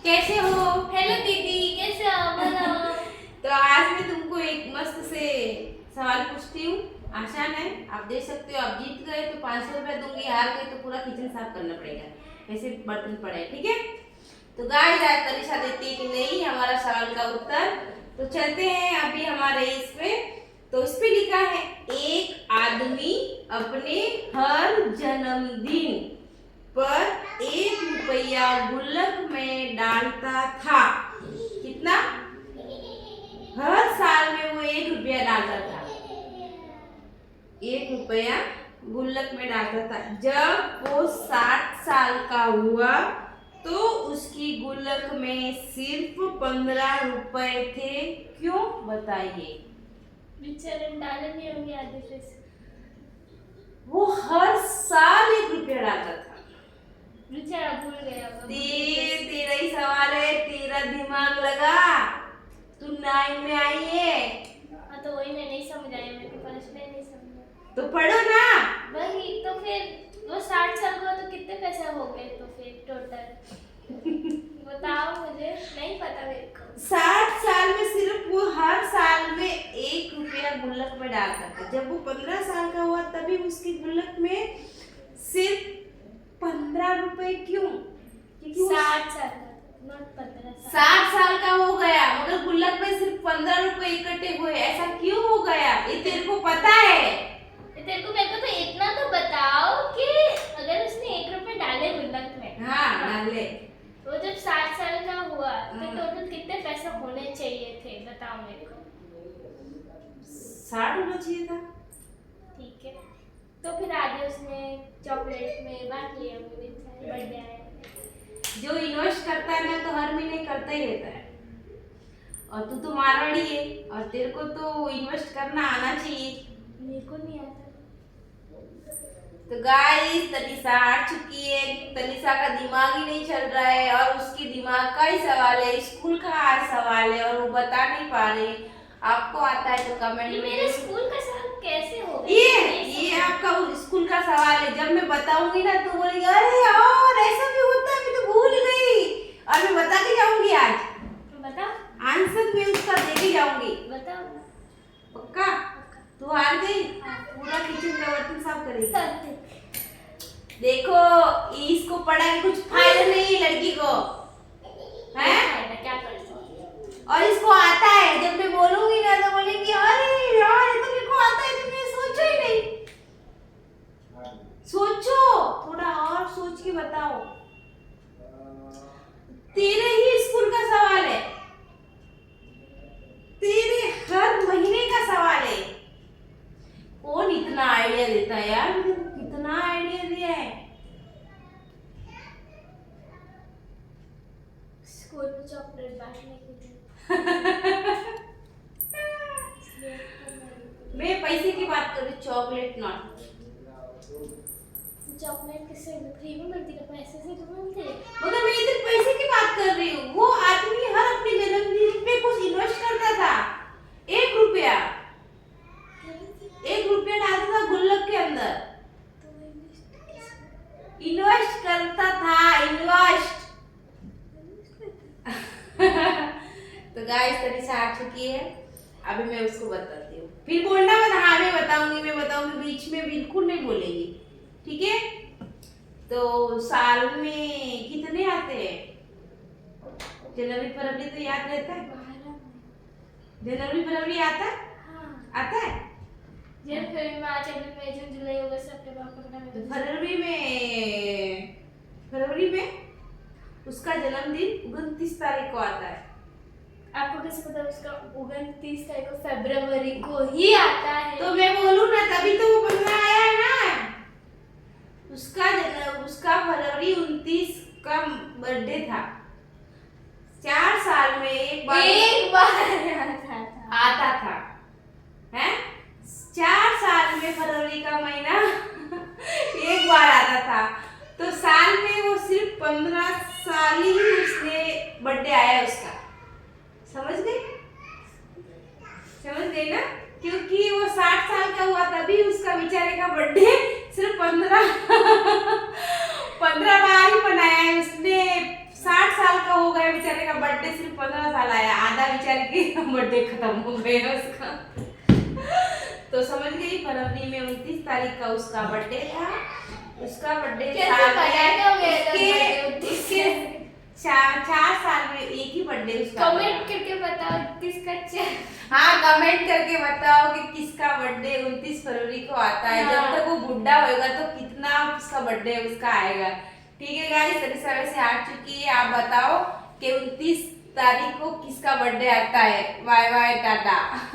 कैसे हो? हेलो दीदी, कैसे हो? बोलो। तो आज मैं तुमको एक मस्त से सवाल पूछती हूँ। आसान है, आप दे सकते हो। आप जीत गए तो 500 रुपया दूंगी, हार गए तो पूरा किचन साफ करना पड़ेगा। ऐसे बर्तन पड़े हैं, ठीक है? तो गाइस आज तनिषा देती है कि नहीं हमारा सवाल का उत्तर। तो चलते हैं अभी हमारे इस पे। तो इस पे लिखा है, एक आदमी अपने हर जन्मदिन पर 1 रुपया गुल्लक में डालता था। कितना? हर साल में वो 1 रुपया डालता था। 1 रुपया गुल्लक में डालता था। जब वो 60 साल का हुआ तो उसकी गुल्लक में सिर्फ 15 रुपए थे। क्यों बताइए? बेचारे डाले नहीं होंगे आधे पैसे। वो हर साल 1 रुपया डालता था। बेचारा भूल गया होगा। तेरा ही सवाल है, तेरा दिमाग लगा। तू 9 में आई है। हाँ तो वही मैं नहीं समझ आया, मेरे को प्रश्न ही नहीं समझा। तो पढ़ो ना। वही तो फिर वो 60 साल का तो कितने पैसे हो गए तो फिर टोटल बताओ, मुझे नहीं पता मेरे को। 60 साल में सिर्फ वो हर साल में 1 रुपया गुल्लक में डालता था। जब वो 15 साल का हुआ तभी उसकी गुल्लक में सिर्फ 15 रुपए। क्यों? क्योंकि 60 साल का, नॉट 15 साल। 60 साल का हो गया मगर गुल्लक में सिर्फ 15 रुपए इकट्ठे हुए। ऐसा क्यों हो गया? ये तेरे को पता है? तेरे को, मेरे को तो इतना तो बताओ कि अगर उसने 1 रुपए डाले गुल्लक में, हाँ डाले, वो जब 60 साल का हुआ तो टोटल कितने पैसे होने चाहिए थे, बताओ मेरे को। 60 होना चाहिए था। ठीक है, तो फिर आगे उसने चॉकलेट में बांट लिया मुझे, बर्थडे आया। जो इन्वेस्ट करता है ना तो हर महीने करता ही रहता है। और तू तो मारवाड़ी है और तेरे को तो इन्वेस्ट करना आना चाहिए। मेरे को नहीं आता। तो गाइस तनिषा हार चुकी है। तनिषा का दिमाग ही नहीं चल रहा है और उसके दिमाग का ही सवाल है, स्कूल का आज सवाल है और वो बता नहीं पा रहे। आपको आता है तो कमेंट ये में। मेरे स्कूल का सवाल कैसे हो गया? ये आपका स्कूल का सवाल है। जब मैं बताऊंगी ना तो बोलेंगे अरे यार ऐसा भी होता है, मैं तो भूल गई। और मैं बता के जाऊंगी आज। बताओ। आंसर मैं उसका दे के जाऊंगी। बताओ। पक्का? तू हार गई। पूरा किचन का बर्तन साफ करेगी। देखो इसको पढ़ा के कुछ फायदा नहीं है लड़की को, है? क्या कर सकते? और इसको आता है। जब मैं बोलूंगी ना तो बोलेंगी अरे यार ये तो मेरे को आता है, तुमने सोचा ही नहीं। सोचो, थोड़ा और सोच के बताओ। तेरे ही स्कूल का सवाल है, तेरे हर महीने का सवाल है। कौन इतना आइडिया देता है यार? मुझे कितना आइडिया दिया है। स्कूल में चॉकलेट बांटने के लिए। मैं पैसे की बात कर रही, चॉकलेट नॉट। चॉकलेट किससे फ्री में मिलती है? पैसे से तो मिलती है। मगर मैं इधर पैसे की बात कर रही हूँ। वो आदमी हर अपने जन्मदिन पे कुछ इन्वेस्ट करता था। 1 रुपया, 1 रुपया डालता था गुल्लक के अंदर। इन्वेस्ट करता था, इन्वेस्ट। तो गाइस तनिषा आ चुकी है। अभी मैं उसको बताती हूँ, फिर बोलना मत हाँ मैं बताऊंगी, बीच में बिल्कुल नहीं बोलेगी, ठीक है? तो साल में कितने आते हैं? जनवरी फरवरी तो याद रहता है। जनवरी फरवरी आता है? हाँ। आता है। जनवरी, मार्च, अप्रैल, मई, जून, जुलाई, अगस्त, सितंबर, अक्टूबर, तो नवंबर। फरवरी में उसका जन्मदिन 29 तारीख को आता है। आपको कैसे पता? उसका 29 तारीख को फरवरी को ही आता है। तो मैं बोलूं ना तभी तो वो 15 आया है ना। उसका फरवरी 29 का बर्थडे था। 4 साल में एक बार आता था, हैं? 4 साल में फरवरी का महीना एक बार आता था। तो साल में वो सिर्फ 15 साल ही उसने बर्थडे आया उसका। समझ गई ना? क्योंकि वो 60 साल का हुआ तभी उसका बेचारे का बर्थडे सिर्फ 15 बार ही मनाया है उसने। 60 साल का हो गया आधा विचार के बर्थडे खत्म हो गया उसका। तो समझ गई, फरवरी में 29 तारीख का उसका बर्थडे था। उसका बर्थडे कैसे पता दोगे उसके 4 साल में एक ही बर्थडे उसका। कमेंट करके बताओ किसका हाँ, कमेंट करके बताओ कि किसका बर्थडे 29 फरवरी को आता है। हाँ। जब तक वो बुढ़ा होएगा तो कितना उसका बर्थडे उसका आएगा। ठीक है गाइस, तरीसा वैसे आ चुकी है, आप बताओ कि 29 तारीख को किसका बर्थडे आता है। Bye bye, Tata.